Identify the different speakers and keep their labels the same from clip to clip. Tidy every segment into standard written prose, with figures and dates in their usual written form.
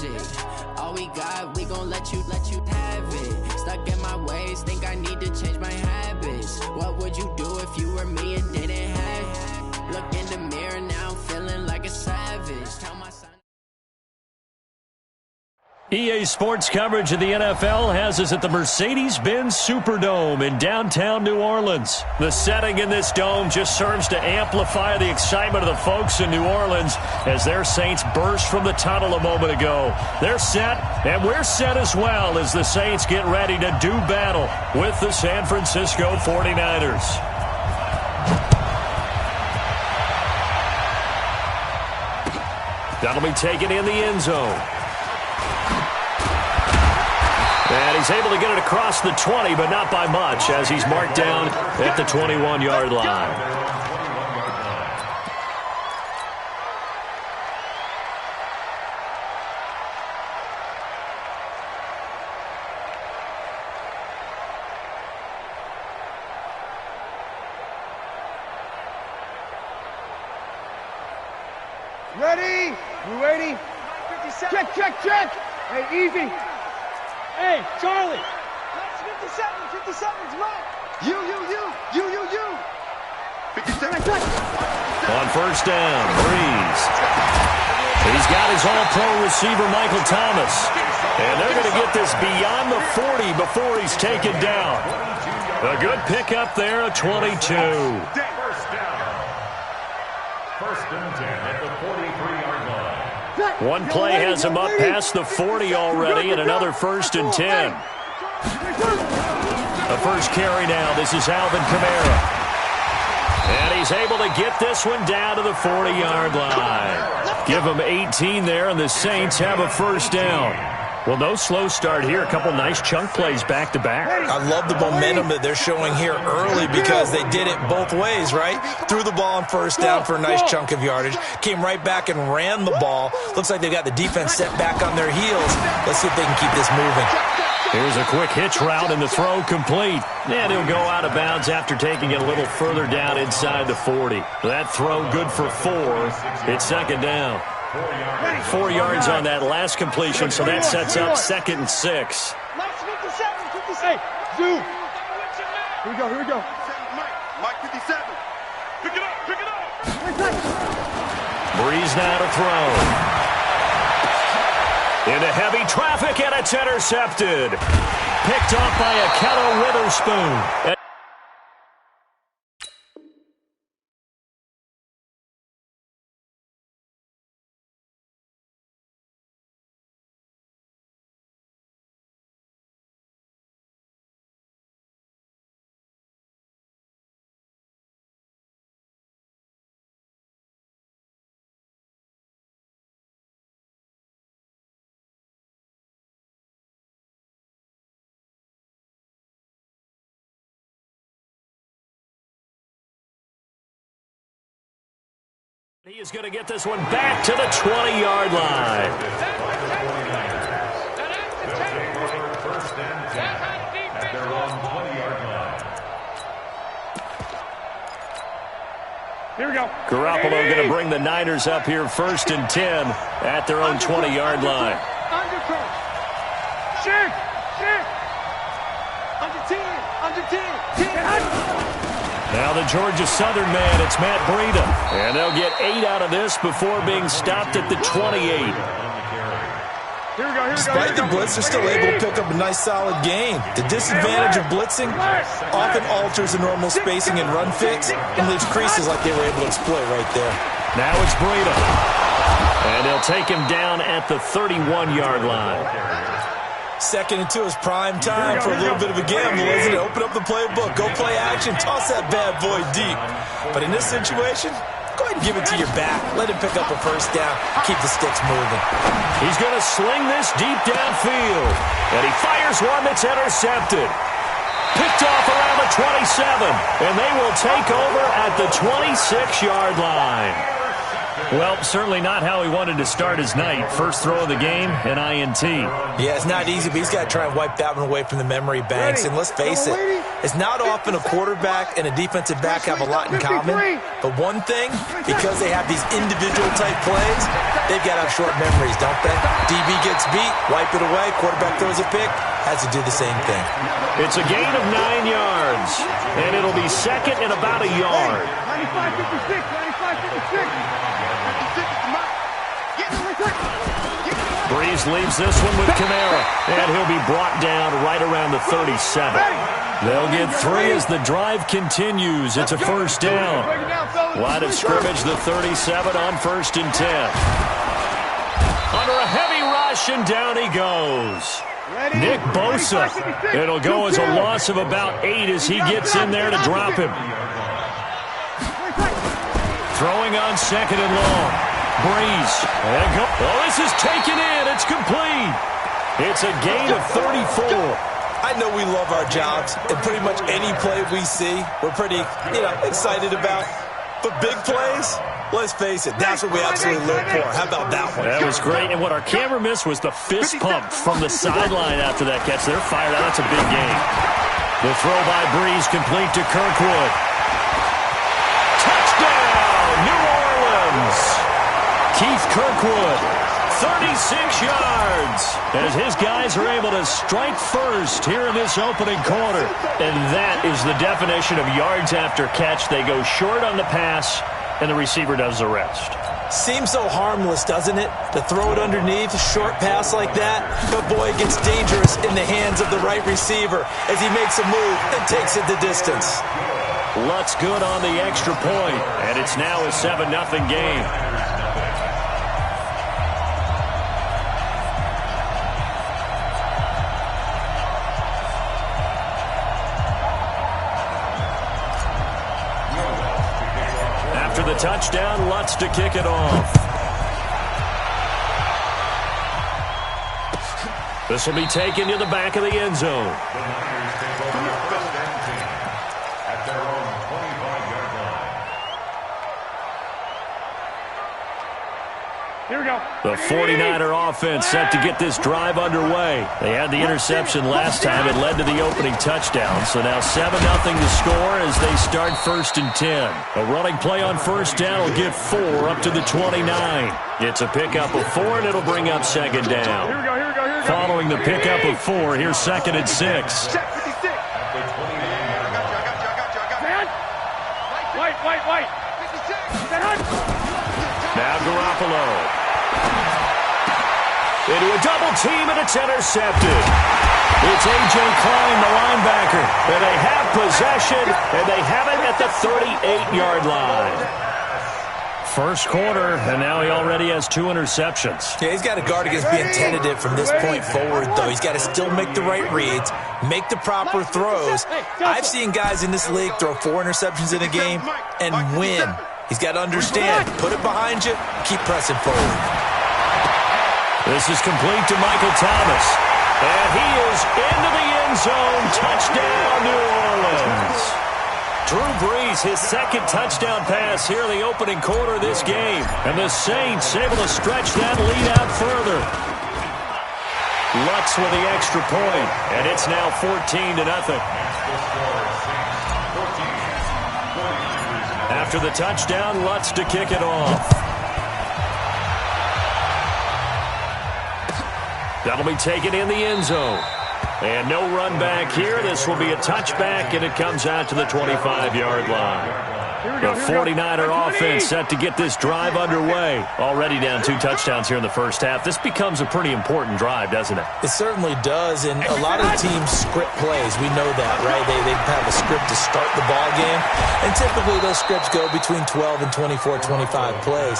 Speaker 1: magic. All we got, we gon' let you have it. Stuck in my ways, think I need to change my habits. What would you do if you were me and didn't have it? Look in the mirror now, I'm feeling like a savage. Tell my son.
Speaker 2: EA Sports coverage of the NFL has us at the Mercedes-Benz Superdome in downtown New Orleans. The setting in this dome just serves to amplify the excitement of the folks in New Orleans as their Saints burst from the tunnel a moment ago. They're set, and we're set as well as the Saints get ready to do battle with the San Francisco 49ers. That'll be taken in the end zone. And he's able to get it across the 20, but not by much, as he's marked down at the 21-yard line.
Speaker 3: Ready? You ready? Check. Hey, easy. Hey, Charlie. 57's mine. You. 57.
Speaker 2: On first down, Breeze. He's got his all-pro receiver, Michael Thomas. And they're going to get this beyond the 40 before he's taken down. A good pickup there, a 22.
Speaker 4: First down. First and 10 at the 43-yard line.
Speaker 2: One play has him up past the 40 already, and another first and 10. A first carry now. This is Alvin Kamara. And he's able to get this one down to the 40-yard line. Give him 18 there, and the Saints have a first down. Well, no slow start here. A couple nice chunk plays back-to-back.
Speaker 5: I love the momentum that they're showing here early because they did it both ways, right? Threw the ball on first down for a nice chunk of yardage. Came right back and ran the ball. Looks like they've got the defense set back on their heels. Let's see if they can keep this moving.
Speaker 2: Here's a quick hitch route, and the throw complete. And he'll go out of bounds after taking it a little further down inside the 40. That throw good for 4. It's second down. 4 yards on that last completion, so that sets up 2nd and 6.
Speaker 3: Hey, Zoo. Here we go.
Speaker 4: Mike 57. Pick it up.
Speaker 2: Breeze now to throw. Into heavy traffic, and it's intercepted. Picked off by Akello Witherspoon. He is going to get this one back to the 20-yard line.
Speaker 4: First and 10 at their own 20-yard line.
Speaker 3: Here we go.
Speaker 2: Garoppolo going to bring the Niners up here 1st and 10 at their own 20-yard line.
Speaker 3: Shake. Under 10.
Speaker 2: Now the Georgia Southern man, it's Matt Breida. And they'll get 8 out of this before being stopped at the 28.
Speaker 3: Here we go.
Speaker 5: Despite the blitz, they're still able to pick up a nice solid gain. The disadvantage of blitzing often alters the normal spacing and run fix and leaves creases like they were able to exploit right there.
Speaker 2: Now it's Breida. And they'll take him down at the 31-yard line.
Speaker 5: 2nd and 2 is prime time for a little bit of a gamble, isn't it? Open up the playbook, go play action, toss that bad boy deep. But in this situation, go ahead and give it to your back. Let him pick up a first down, keep the sticks moving.
Speaker 2: He's going to sling this deep downfield. And he fires one that's intercepted. Picked off around the 27. And they will take over at the 26-yard line. Well, certainly not how he wanted to start his night. First throw of the game, an INT.
Speaker 5: Yeah, it's not easy, but he's got to try and wipe that one away from the memory banks. And let's face it, it's not often a quarterback and a defensive back have a lot in common. But one thing, because they have these individual-type plays, they've got to have short memories, don't they? DB gets beat, wipe it away, quarterback throws a pick, has to do the same thing.
Speaker 2: It's a gain of 9 yards, and it'll be second and about a yard.
Speaker 3: 95-56, 95-56.
Speaker 2: Breeze leaves this one with Kamara, and he'll be brought down right around the 37. They'll get 3 as the drive continues. It's a first down. Line of scrimmage, the 37 on 1st and 10. Under a heavy rush, and down he goes. Nick Bosa. It'll go as a loss of about 8 as he gets in there to drop him. Throwing on 2nd and long. Breeze. And go. Oh, this is taken in. It's complete. It's a gain of 34.
Speaker 5: I know we love our jobs, and pretty much any play we see, we're pretty, excited about. But big plays, let's face it, that's what we absolutely live for. How about that one?
Speaker 2: That was great, and what our camera missed was the fist pump from the sideline after that catch. They're fired out. That's a big game. The throw by Breeze complete to Kirkwood. Touchdown, New Orleans. Keith Kirkwood, 36 yards, as his guys are able to strike first here in this opening quarter. And that is the definition of yards after catch. They go short on the pass, and the receiver does the rest.
Speaker 5: Seems so harmless, doesn't it? To throw it underneath, a short pass like that. But, boy, it gets dangerous in the hands of the right receiver as he makes a move and takes it the distance.
Speaker 2: Lutz good on the extra point, and it's now a 7-0 game. After the touchdown, Lutz to kick it off. This will be taken to the back of the end zone.
Speaker 4: At their own 25-yard line.
Speaker 3: Here we go.
Speaker 2: The 49er offense set to get this drive underway. They had the interception last time. It led to the opening touchdown. So now 7-0 to score as they start 1st and 10. A running play on first down will get 4 up to the 29. It's a pickup of 4, and it'll bring up 2nd down.
Speaker 3: Here we go, here we go, here we go.
Speaker 2: Following the pickup of 4, here's 2nd and 6.
Speaker 3: Check 56. White. 56.
Speaker 2: Now Garoppolo. Into a double team, and it's intercepted. It's A.J. Klein, the linebacker. And they have possession, and they have it at the 38-yard line. First quarter, and now he already has 2 interceptions.
Speaker 5: Yeah, he's got to guard against being tentative from this point forward, though. He's got to still make the right reads, make the proper throws. I've seen guys in this league throw 4 interceptions in a game and win. He's got to understand, put it behind you, keep pressing forward.
Speaker 2: This is complete to Michael Thomas. And he is into the end zone. Touchdown, New Orleans. Drew Brees, his 2nd touchdown pass here in the opening quarter of this game. And the Saints able to stretch that lead out further. Lutz with the extra point, and it's now 14-0. After the touchdown, Lutz to kick it off. That'll be taken in the end zone. And no run back here. This will be a touchback, and it comes out to the 25-yard line. The 49er offense set to get this drive underway. Already down 2 touchdowns here in the first half. This becomes a pretty important drive, doesn't it?
Speaker 5: It certainly does, and a lot of teams script plays. We know that, right? They have a script to start the ball game, and typically those scripts go between 12 and 24, 25 plays.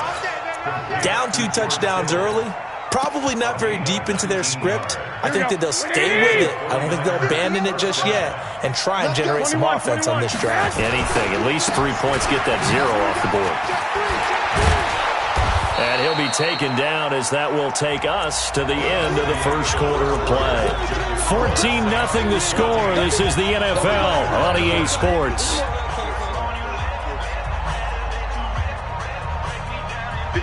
Speaker 5: Down 2 touchdowns early, probably not very deep into their script. I think that they'll stay with it. I don't think they'll abandon it just yet and try and generate some offense on this drive.
Speaker 2: Anything. At least 3 points. Get that 0 off the board. And he'll be taken down as that will take us to the end of the first quarter of play. 14-0 the score. This is the NFL on EA Sports.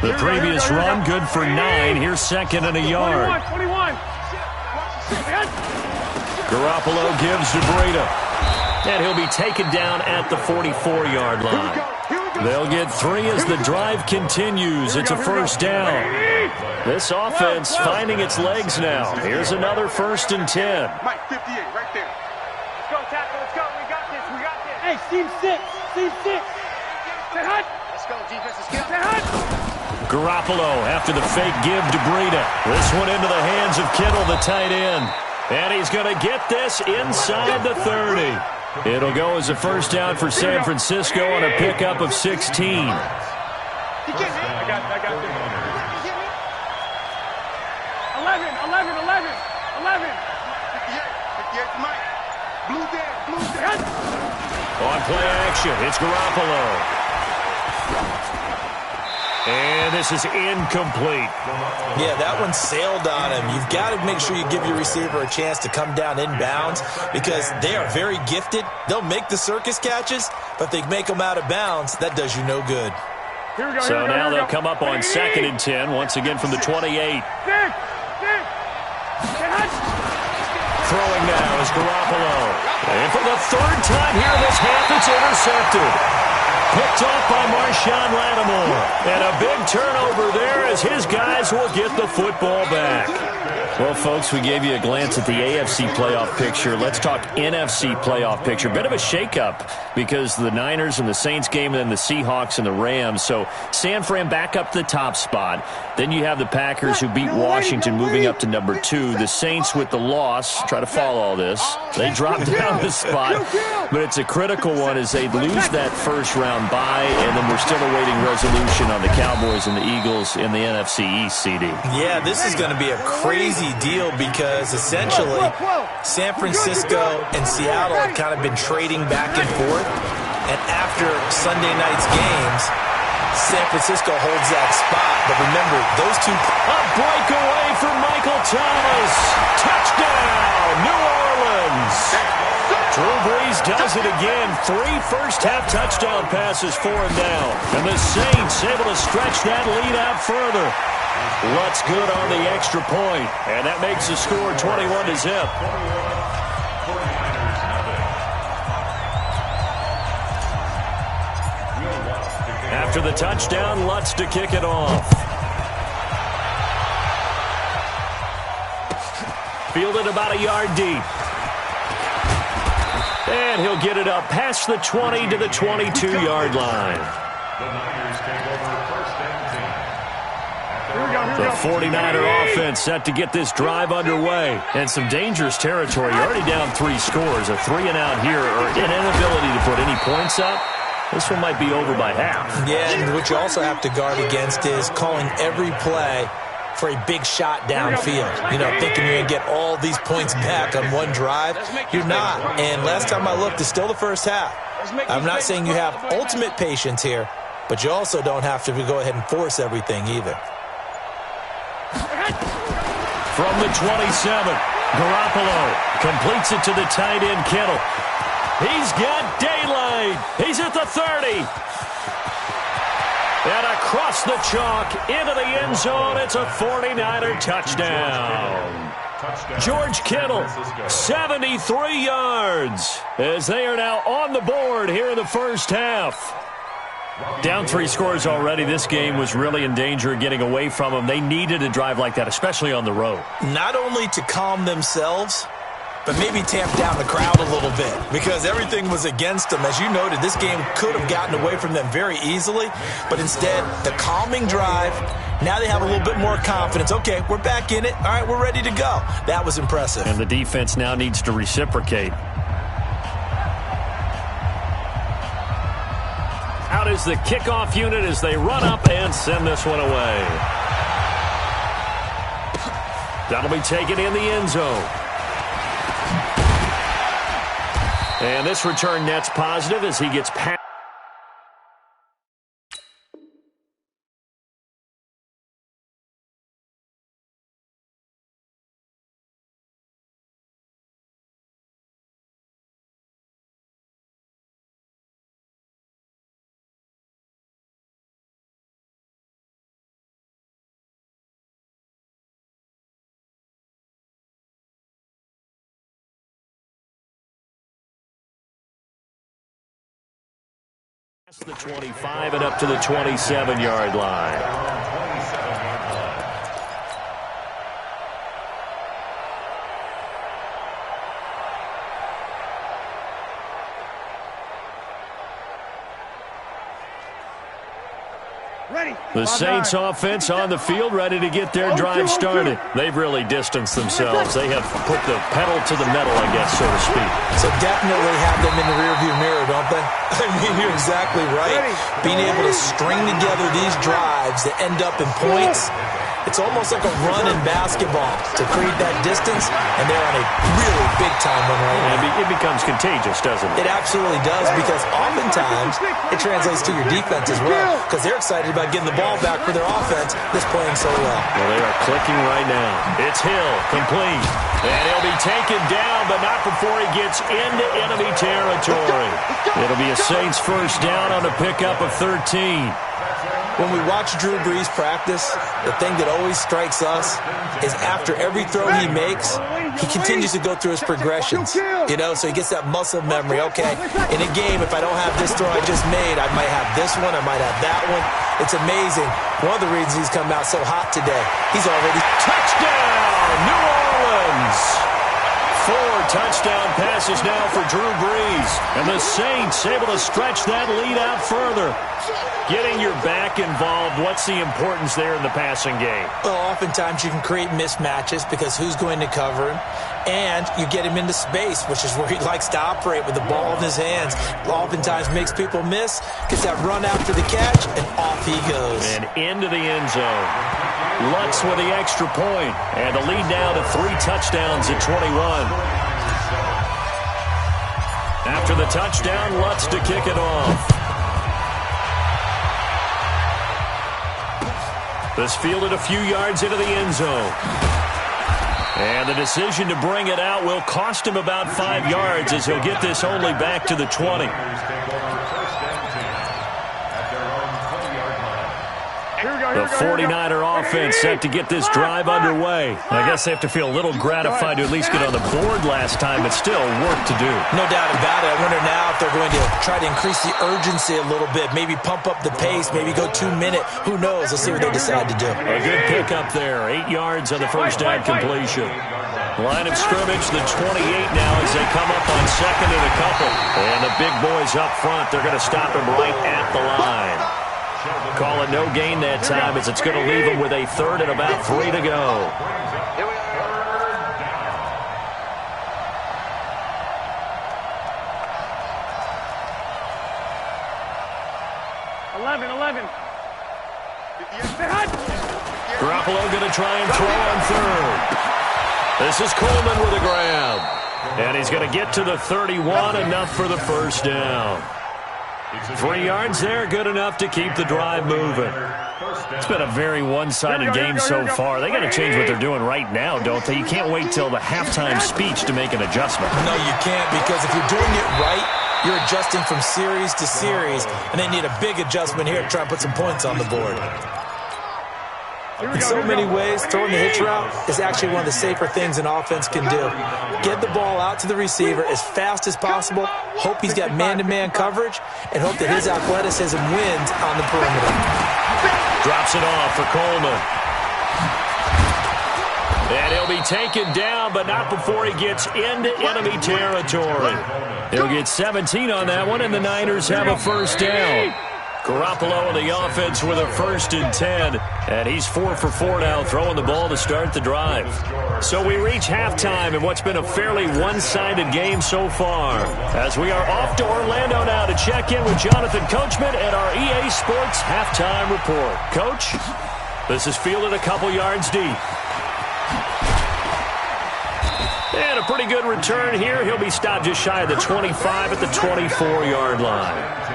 Speaker 2: The previous run, good for 9. Here's second and a yard.
Speaker 3: 21.
Speaker 2: Garoppolo gives to Breida. And he'll be taken down at the 44-yard line. They'll get 3 as the drive continues. It's a first down. This offense finding its legs now. Here's another 1st and 10.
Speaker 3: Mike, 58, right there. Let's go, tackle. Let's go. We got this. We got this. Hey, team 6. Team 6. Say hut. Let's go, defense. Let's go. Say hut.
Speaker 2: Garoppolo after the fake give to Breida. This one into the hands of Kittle, the tight end. And he's going to get this inside the 30. It'll go as a first down for San Francisco on a pickup of 16.
Speaker 3: I got this. 11. 58 to Mike. Blue down.
Speaker 2: On play action, it's Garoppolo. And this is incomplete.
Speaker 5: Yeah, that one sailed on him. You've got to make sure you give your receiver a chance to come down inbounds because they are very gifted. They'll make the circus catches, but they make them out of bounds. That does you no good.
Speaker 2: So now they'll come up on 2nd and 10, once again from the 28. Throwing now is Garoppolo. And for the 3rd time here this half, it's intercepted. Picked off by Marshawn Lattimore. And a big turnover there as his guys will get the football back. Well, folks, we gave you a glance at the AFC playoff picture. Let's talk NFC playoff picture. Bit of a shakeup because the Niners and the Saints game and then the Seahawks and the Rams. So San Fran back up to the top spot. Then you have the Packers who beat Washington moving up to number 2. The Saints with the loss, try to follow all this. They drop down the spot. But it's a critical one as they lose that first round bye. And then we're still awaiting resolution on the Cowboys and the Eagles in the NFC East, CD.
Speaker 5: Yeah, this is going to be a crazy deal because essentially San Francisco and Seattle have kind of been trading back and forth. And after Sunday night's games, San Francisco holds that spot. But remember, those two...
Speaker 2: A breakaway for Michael Thomas. Touchdown, New Orleans. Drew Brees does it again. 3 first-half touchdown passes for him now. And the Saints able to stretch that lead out further. Lutz good on the extra point, and that makes the score 21-0. After the touchdown, Lutz to kick it off. Fielded about a yard deep. And he'll get it up past the 20 to the 22-yard line.
Speaker 4: The Niners take over 1st and 10.
Speaker 2: The 49er offense set to get this drive underway. And some dangerous territory. You're already down 3 scores. A 3-and-out here or an inability to put any points up. This one might be over by half.
Speaker 5: Yeah, and what you also have to guard against is calling every play for a big shot downfield. You know, thinking you're going to get all these points back on one drive. You're not. And last time I looked, it's still the first half. I'm not saying you have ultimate patience here, but you also don't have to go ahead and force everything either.
Speaker 2: From the 27, Garoppolo completes it to the tight end, Kittle. He's got daylight. He's at the 30. And across the chalk into the end zone, it's a 49er touchdown. George Kittle, 73 yards, as they are now on the board here in the first half. Down 3 scores already. This game was really in danger of getting away from them. They needed a drive like that, especially on the road.
Speaker 5: Not only to calm themselves, but maybe tamp down the crowd a little bit because everything was against them. As you noted, this game could have gotten away from them very easily, but instead, the calming drive, now they have a little bit more confidence. Okay, we're back in it. All right, we're ready to go. That was impressive.
Speaker 2: And the defense now needs to reciprocate. Out is the kickoff unit as they run up and send this one away. That'll be taken in the end zone. And this return net's positive as he gets past. The 25 and up to the 27-yard line. The Saints offense on the field, ready to get their drive started. They've really distanced themselves. They have put the pedal to the metal, I guess, so to speak.
Speaker 5: So definitely have them in the rearview mirror, don't they? I mean, you're exactly right. Being able to string together these drives that end up in points, it's almost like a run in basketball to create that distance, and they're on a really big-time run right now.
Speaker 2: It becomes contagious, doesn't it?
Speaker 5: It absolutely does, because oftentimes it translates to your defense as well, because they're excited about getting the ball back for their offense that's playing so well.
Speaker 2: Well, they are clicking right now. It's Hill, complete. And he'll be taken down, but not before he gets into enemy territory. It'll be a Saints first down on a pickup of 13.
Speaker 5: When we watch Drew Brees practice, the thing that always strikes us is after every throw he makes, he continues to go through his progressions, you know, so he gets that muscle memory. Okay, in a game, if I don't have this throw I just made, I might have this one, I might have that one. It's amazing. One of the reasons he's come out so hot today, he's already...
Speaker 2: Touchdown, New Orleans! 4 touchdown passes now for Drew Brees. And the Saints able to stretch that lead out further. Getting your back involved, what's the importance there in the passing game?
Speaker 5: Well, oftentimes you can create mismatches because who's going to cover him? And you get him into space, which is where he likes to operate with the ball in his hands. Oftentimes makes people miss, gets that run after the catch, and off he goes.
Speaker 2: And into the end zone. Lutz with the extra point, and the lead now to 3 touchdowns at 21. After the touchdown, Lutz to kick it off. This fielded a few yards into the end zone. And the decision to bring it out will cost him about 5 yards as he'll get this only back to the 20. The 49er offense set to get this drive underway. I guess they have to feel a little gratified to at least get on the board last time, but still work to do.
Speaker 5: No doubt about it. I wonder now if they're going to try to increase the urgency a little bit, maybe pump up the pace, maybe go 2-minute. Who knows? Let's see what they decide to do.
Speaker 2: A good pickup there. 8 yards on the first down completion. Line of scrimmage, the 28 now as they come up on second and a couple. And the big boys up front, they're going to stop him right at the line. Call it no gain that time as it's going to leave them with a third and about 3 to go. Garoppolo going to try and throw on third. This is Coleman with a grab. And he's going to get to the 31, enough for the first down. 3 yards there, good enough to keep the drive moving. It's been a very one-sided game so far. They got to change what they're doing right now, don't they? You can't wait till the halftime speech to make an adjustment.
Speaker 5: No, you can't, because if you're doing it right, you're adjusting from series to series, and they need a big adjustment here to try and put some points on the board. In so many ways, throwing the hitch route is actually one of the safer things an offense can do. Get the ball out to the receiver as fast as possible, hope he's got man-to-man coverage, and hope that his athleticism wins on the perimeter.
Speaker 2: Drops it off for Coleman. And he'll be taken down, but not before he gets into enemy territory. He'll get 17 on that one, and the Niners have a first down. Garoppolo in the offense with a 1st and 10, and he's 4 for 4 now, throwing the ball to start the drive. So we reach halftime in what's been a fairly one-sided game so far, as we are off to Orlando now to check in with Jonathan Coachman at our EA Sports Halftime Report. Coach, this is fielded a couple yards deep. And a pretty good return here. He'll be stopped just shy of the 25 at the 24-yard line.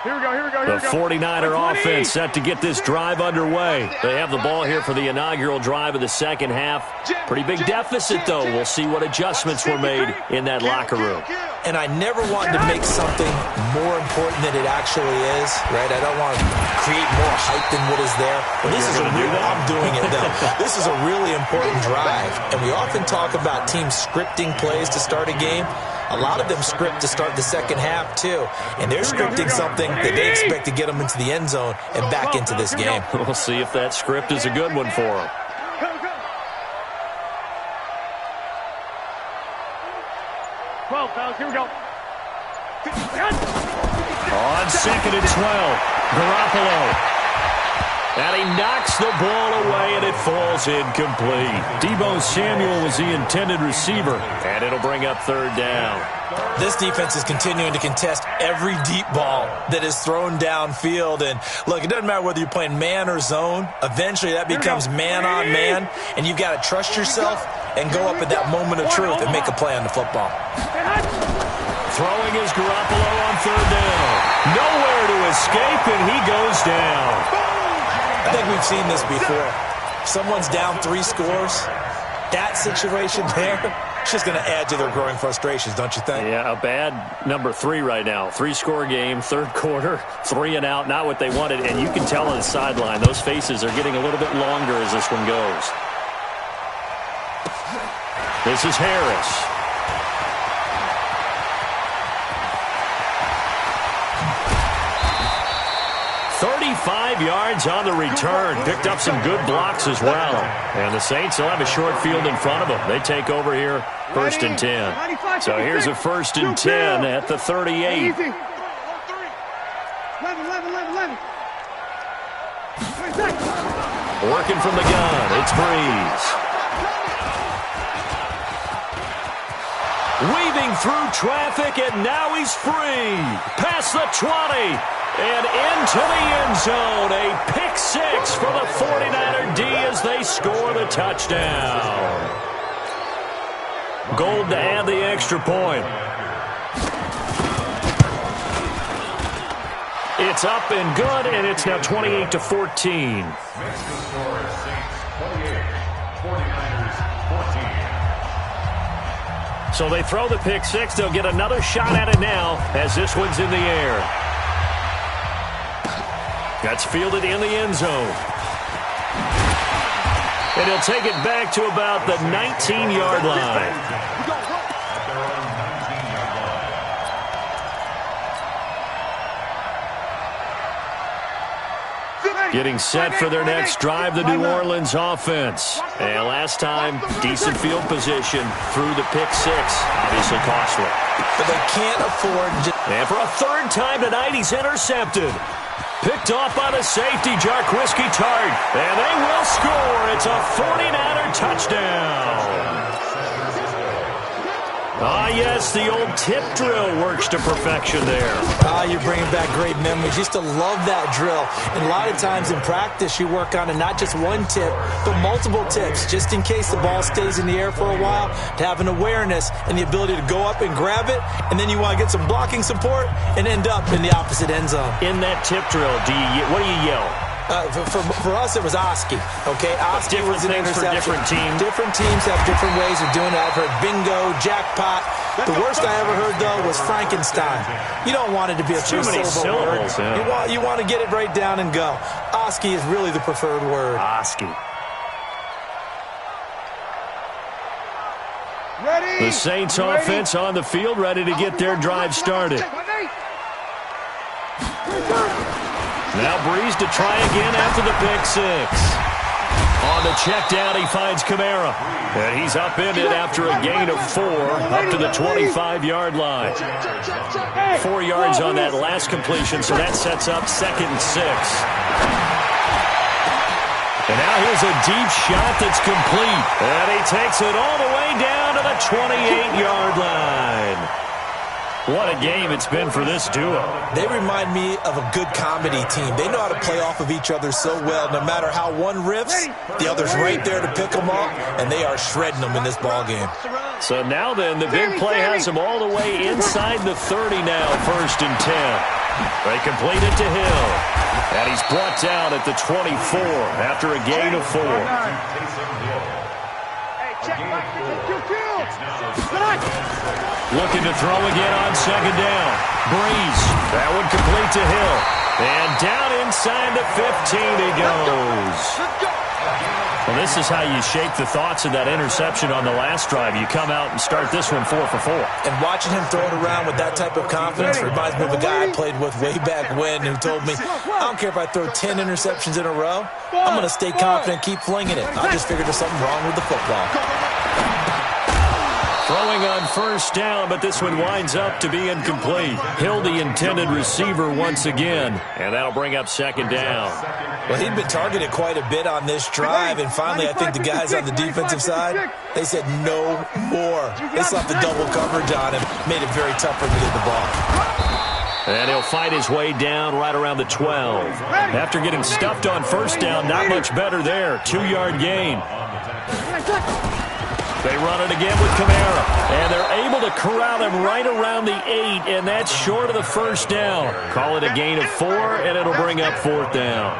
Speaker 2: The 49er offense set to get this drive underway. They have the ball here for the inaugural drive of the second half. Pretty big deficit, though. We'll see what adjustments were made in that locker room.
Speaker 5: And I never want to make something more important than it actually is, right? I don't want to create more hype than what is there. But this is I'm doing it, though. This is a really important drive, and we often talk about teams scripting plays to start a game. A lot of them script to start the second half, too. And they're scripting something that they expect to get them into the end zone and back into this game.
Speaker 2: We'll see if that script is a good one for them.
Speaker 3: Here we go.
Speaker 2: On 2nd and 12, Garoppolo. And he knocks the ball away, and it falls incomplete. Deebo Samuel was the intended receiver, and it'll bring up 3rd down.
Speaker 5: This defense is continuing to contest every deep ball that is thrown downfield. And, look, it doesn't matter whether you're playing man or zone. Eventually, that becomes man-on-man, and you've got to trust yourself and go up at that moment of truth and make a play on the football.
Speaker 2: Throwing is Garoppolo on 3rd down. Nowhere to escape, and he goes down.
Speaker 5: I think we've seen this before. Someone's down 3 scores. That situation there, it's just going to add to their growing frustrations, don't you think?
Speaker 2: Yeah, a bad number 3 right now. 3-score game, 3rd quarter, 3 and out, not what they wanted. And you can tell on the sideline, those faces are getting a little bit longer as this one goes. This is Harris. 35 yards on the return. Picked up some good blocks as well. And the Saints will have a short field in front of them. They take over here, 1st and 10. So here's a 1st and 10 at the 38.
Speaker 3: 11.
Speaker 2: Working from the gun, it's Breeze. Weaving through traffic, and now he's free. Past the 20. And into the end zone, a pick 6 for the 49er D as they score the touchdown. Gold to add the extra point. It's up and good, and it's now 28-14.
Speaker 4: Next to score, Saints 28, 49ers 14.
Speaker 2: So they throw the pick 6. They'll get another shot at it now as this one's in the air. That's fielded in the end zone. And he'll take it back to about the 19-yard line. Getting set for their next drive, the New Orleans offense. And last time, decent field position through the pick 6. Obviously costly.
Speaker 5: But they can't afford...
Speaker 2: And for a 3rd time tonight, he's intercepted. Picked off by the safety, Jarquiski Tart. And they will score. It's a 49er touchdown. Ah, yes, the old tip drill works to perfection there.
Speaker 5: Ah, you're bringing back great memories. Used to love that drill. And a lot of times in practice, you work on it, not just one tip, but multiple tips, just in case the ball stays in the air for a while, to have an awareness and the ability to go up and grab it, and then you want to get some blocking support and end up in the opposite end zone.
Speaker 2: In that tip drill, what do you yell?
Speaker 5: For us, it was Oski. Okay, Oski was an interception.
Speaker 2: For different teams.
Speaker 5: Different teams have different ways of doing it. I've heard bingo, jackpot. The worst I ever heard, though, was Frankenstein. You don't want it to be a three-syllable word.
Speaker 2: Yeah.
Speaker 5: You want to get it right down and go. Oski is really the preferred word.
Speaker 2: Oski.
Speaker 3: Ready?
Speaker 2: The Saints offense on the field, ready to get their drive started. Now Breeze to try again after the pick 6. On the check down, he finds Kamara. And he's upended after a gain of 4 up to the 25-yard line. 4 yards on that last completion, so that sets up 2nd and 6. And now here's a deep shot that's complete. And he takes it all the way down to the 28-yard line. What a game it's been for this duo.
Speaker 5: They remind me of a good comedy team. They know how to play off of each other so well. No matter how one riffs, the other's right there to pick them up, and they are shredding them in this ball game.
Speaker 2: So now then, the big play has them all the way inside the 30 now, 1st and 10. They complete it to Hill. And he's brought down at the 24 after a gain of 4. Looking to throw again on 2nd down. Breeze. That one complete to Hill. And down inside the 15 he goes. Well, this is how you shake the thoughts of that interception on the last drive. You come out and start this one 4 for 4.
Speaker 5: And watching him throw it around with that type of confidence reminds me of a guy I played with way back when who told me, I don't care if I throw 10 interceptions in a row, I'm going to stay confident, keep flinging it. I just figured there's something wrong with the football.
Speaker 2: Throwing on first down, but this one winds up to be incomplete. Hill, the intended receiver once again, and that'll bring up second down.
Speaker 5: Well, he'd been targeted quite a bit on this drive, and finally I think the guys on the defensive side, they said no more. They slapped the double coverage on him, made it very tough for him to get the ball.
Speaker 2: And he'll fight his way down right around the 12. After getting stuffed on first down, not much better there. 2-yard gain. They run it again with Kamara, and they're able to corral him right around the 8, and that's short of the first down. Call it a gain of 4, and it'll bring up fourth down.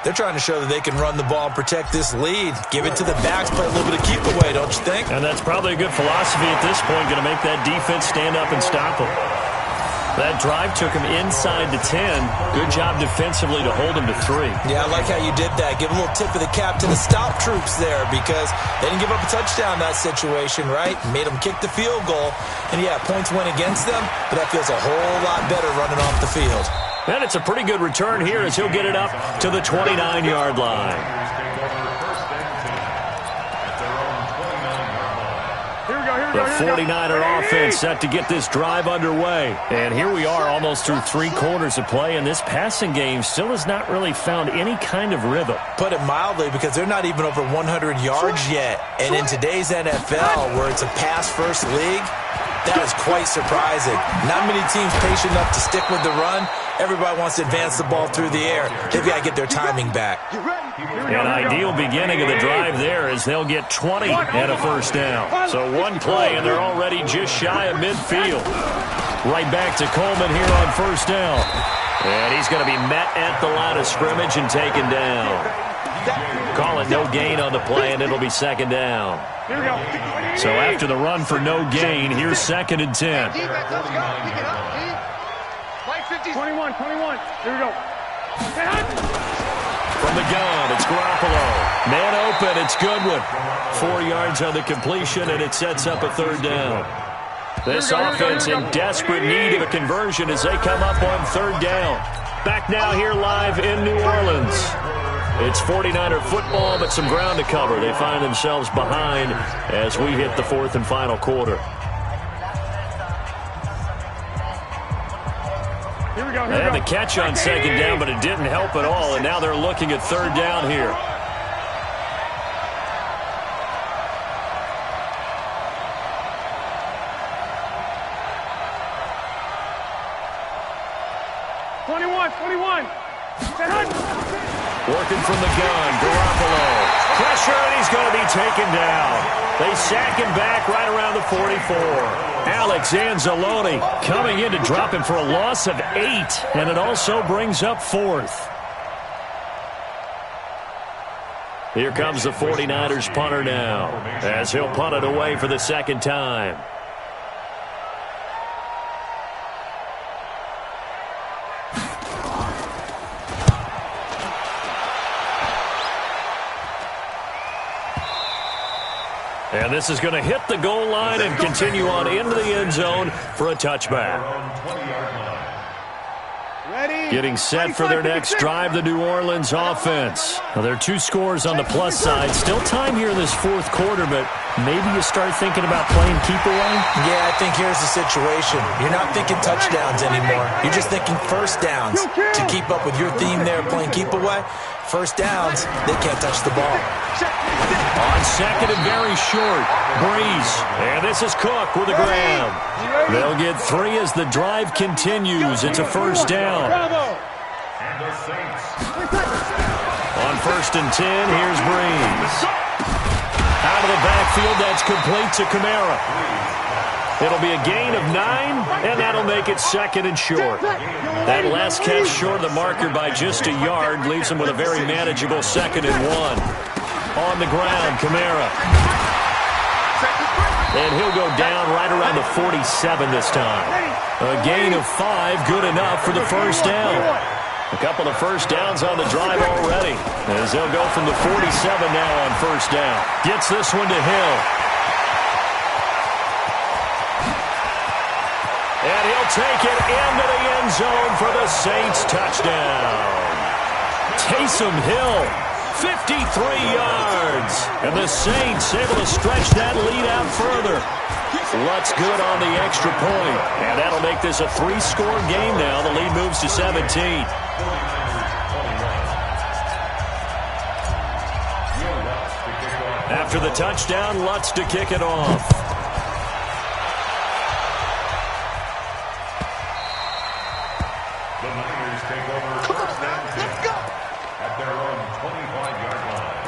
Speaker 5: They're trying to show that they can run the ball and protect this lead. Give it to the backs, play a little bit of keep away, don't you think?
Speaker 2: And that's probably a good philosophy at this point, going to make that defense stand up and stop them. That drive took him inside the 10. Good job defensively to hold him to 3.
Speaker 5: Yeah, I like how you did that. Give a little tip of the cap to the stop troops there because they didn't give up a touchdown in that situation, right? Made them kick the field goal. And, yeah, points went against them, but that feels a whole lot better running off the field.
Speaker 2: And it's a pretty good return here as he'll get it up to the 29-yard line. The 49er offense set to get this drive underway. And here we are almost through 3 quarters of play, and this passing game still has not really found any kind of rhythm.
Speaker 5: Put it mildly, because they're not even over 100 yards yet. And in today's NFL, where it's a pass-first league, that is quite surprising. Not many teams patient enough to stick with the run. Everybody wants to advance the ball through the air. They've got to get their timing back.
Speaker 2: An ideal beginning of the drive there as they'll get 20 and a first down. So one play, and they're already just shy of midfield. Right back to Coleman here on first down. And he's going to be met at the line of scrimmage and taken down. Call it no gain on the play, and it'll be second down. So after the run for no gain, here's 2nd and 10.
Speaker 3: 21. Here we go.
Speaker 2: From the gun, it's Garoppolo. Man open, it's Goodwin. 4 yards on the completion, and it sets up a third down. This offense in desperate need of a conversion as they come up on third down. Back now here live in New Orleans. It's 49er football, but some ground to cover. They find themselves behind as we hit the 4th and final quarter. They had the catch on second down, but it didn't help at all, and now they're looking at third down here. Working from the gun, Garoppolo. Pressure, and he's going to be taken down. They sack him back right around the 44. Alex Anzalone coming in to drop him for a loss of 8, and it also brings up 4th. Here comes the 49ers punter now as he'll punt it away for the second time. And this is going to hit the goal line and continue on into the end zone for a touchback. Getting set for their next drive, the New Orleans offense. Now, there are 2 scores on the plus side. Still time here in this 4th quarter, but maybe you start thinking about playing keep away?
Speaker 5: Yeah, I think here's the situation. You're not thinking touchdowns anymore. You're just thinking first downs. To keep up with your theme there, playing keep away, first downs, they can't touch the ball.
Speaker 2: On second and very short, Breeze. And this is Cook with a grab. They'll get 3 as the drive continues. It's a first down. On 1st and 10, here's Breeze. Out of the backfield, that's complete to Kamara. It'll be a gain of 9, and that'll make it 2nd and short. That last catch short of the marker by just a yard leaves him with a very manageable 2nd and 1. On the ground, Kamara. And he'll go down right around the 47 this time. A gain of 5, good enough for the first down. A couple of first downs on the drive already, as they'll go from the 47 now on first down. Gets this one to Hill. And he'll take it into the end zone for the Saints touchdown. Taysom Hill, 53 yards. And the Saints able to stretch that lead out further. Lutz good on the extra point. And that'll make this a 3-score game now. The lead moves to 17. After the touchdown, Lutz to kick it off.
Speaker 4: The Niners take over first and 10 at their own 25-yard line.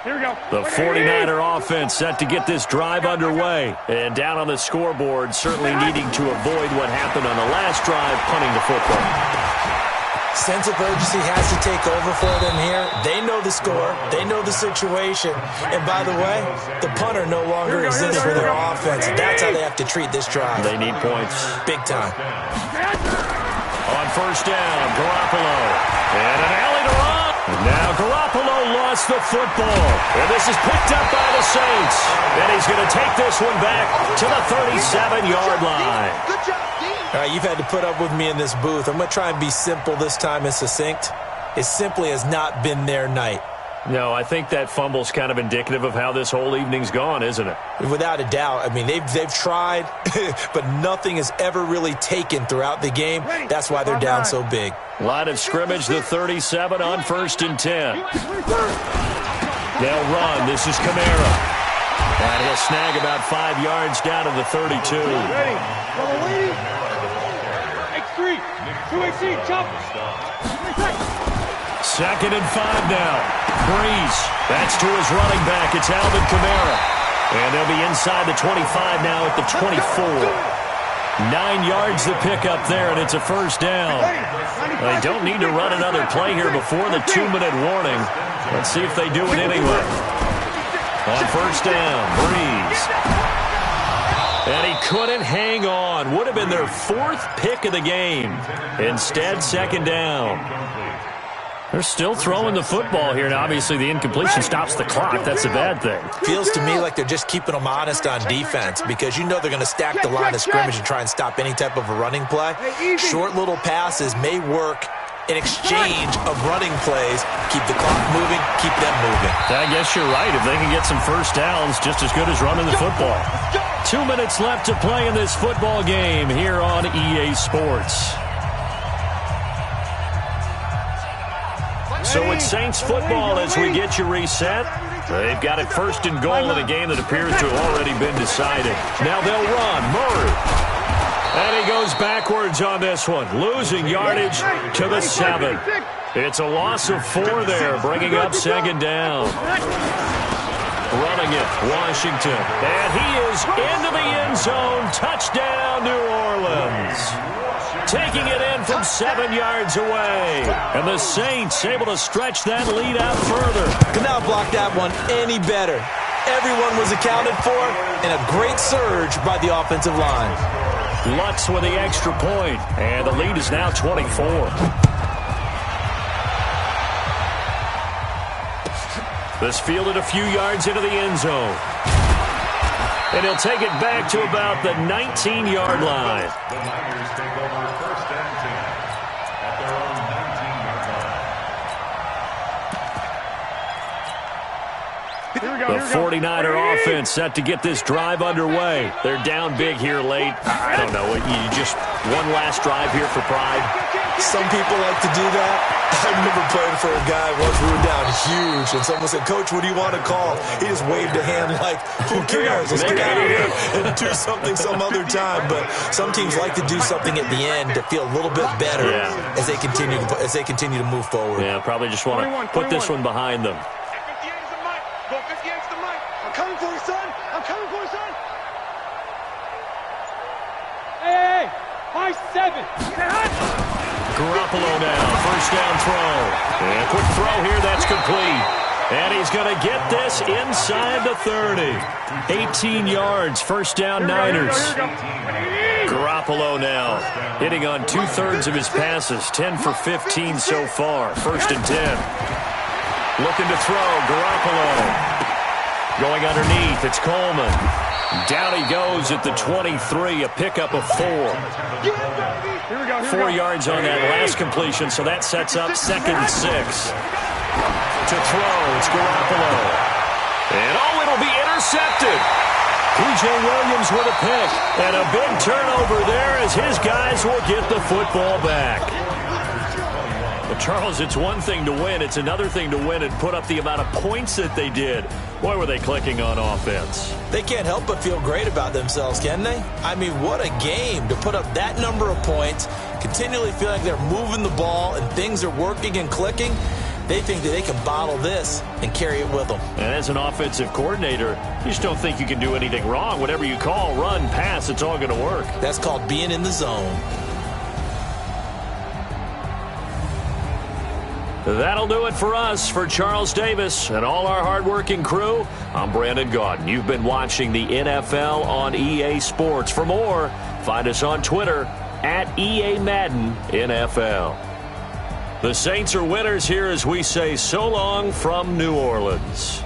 Speaker 3: Here we go.
Speaker 2: The 49er offense set to get this drive underway. And down on the scoreboard, certainly needing to avoid what happened on the last drive, punting the football.
Speaker 5: Sense of urgency has to take over for them here. They know the score. They know the situation. And by the way, the punter no longer exists for their offense. That's how they have to treat this drive.
Speaker 2: They need points.
Speaker 5: Big time.
Speaker 2: On first down, Garoppolo. And an alley to run. And now Garoppolo lost the football. And this is picked up by the Saints. And he's going to take this one back to the 37-yard line.
Speaker 3: Good job, D.
Speaker 5: All right, you've had to put up with me in this booth. I'm going to try and be simple this time and succinct. It simply has not been their night.
Speaker 2: No, I think that fumble's kind of indicative of how this whole evening's gone, isn't it?
Speaker 5: Without a doubt. I mean, they've tried, but nothing has ever really taken throughout the game. That's why they're down so big.
Speaker 2: Line of scrimmage, the 37 on first and 10. They'll run. This is Kamara. And he'll snag about 5 yards down to the 32.
Speaker 3: Ready. X3. 218. Chop.
Speaker 2: Second and 5 now. Breeze. That's to his running back. It's Alvin Kamara. And they'll be inside the 25 now at the 24. 9 yards to pick up there, and it's a first down. Well, they don't need to run another play here before the 2-minute warning. Let's see if they do it anyway. On first down, Breeze. And he couldn't hang on. Would have been their 4th pick of the game. Instead, second down. They're still throwing the football here. Now, obviously, the incompletion stops the clock. That's a bad thing.
Speaker 5: Feels to me like they're just keeping them honest on defense because you know they're going to stack the line of scrimmage and try and stop any type of a running play. Short little passes may work in exchange of running plays. Keep the clock moving, keep them moving.
Speaker 2: I guess you're right. If they can get some first downs, just as good as running the football. 2 minutes left to play in this football game here on EA Sports. So it's Saints football as we get you reset. They've got it first and goal in a game that appears to have already been decided. Now they'll run. Murray. And he goes backwards on this one, losing yardage to the 7. It's a loss of 4 there, bringing up second down. Running it, Washington. And he is into the end zone. Touchdown, New Orleans. Taking it in from 7 yards away. And the Saints able to stretch that lead out further.
Speaker 5: Could not block that one any better. Everyone was accounted for, and a great surge by the offensive line.
Speaker 2: Lutz with the extra point, and the lead is now 24. This fielded a few yards into the end zone. And he'll take it back to about the 19-yard line.
Speaker 4: The Niners take over first and 10 at their own 19-yard line.
Speaker 2: The 49er offense set to get this drive underway. They're down big here late. I don't know. You just one last drive here for pride.
Speaker 5: Some people like to do that. I remember playing for a guy once. We were down huge, and someone said, "Coach, what do you want to call?" He just waved a hand like, "Who cares? Let's get out of here and do something some other time." But some teams like to do something at the end to feel a little bit better as they continue to move forward.
Speaker 2: Yeah, probably just want to put this one behind them.
Speaker 3: 58 is the mic. Go 58 is the mic. I'm coming for you, son. I'm coming for you, son. Hey. High 7. Get hot.
Speaker 2: Garoppolo now, first down throw. And a quick throw here, that's complete. And he's going to get this inside the 30. 18 yards, first down Niners. Garoppolo now hitting on 2/3 of his passes, 10 for 15 so far. 1st and 10. Looking to throw, Garoppolo. Going underneath, it's Coleman. Down he goes at the 23, a pickup of 4. 4 yards on that last completion, so that sets up 2nd and 6. To throw, it's Garoppolo. And it'll be intercepted. P.J. Williams with a pick. And a big turnover there as his guys will get the football back. Well, Charles, it's one thing to win. It's another thing to win and put up the amount of points that they did. Boy, were they clicking on offense.
Speaker 5: They can't help but feel great about themselves, can they? I mean, what a game to put up that number of points, continually feel like they're moving the ball and things are working and clicking. They think that they can bottle this and carry it with them.
Speaker 2: And as an offensive coordinator, you just don't think you can do anything wrong. Whatever you call, run, pass, it's all going to work.
Speaker 5: That's called being in the zone.
Speaker 2: That'll do it for us. For Charles Davis and all our hardworking crew, I'm Brandon Gaudin. You've been watching the NFL on EA Sports. For more, find us on Twitter at EA Madden NFL. The Saints are winners here as we say so long from New Orleans.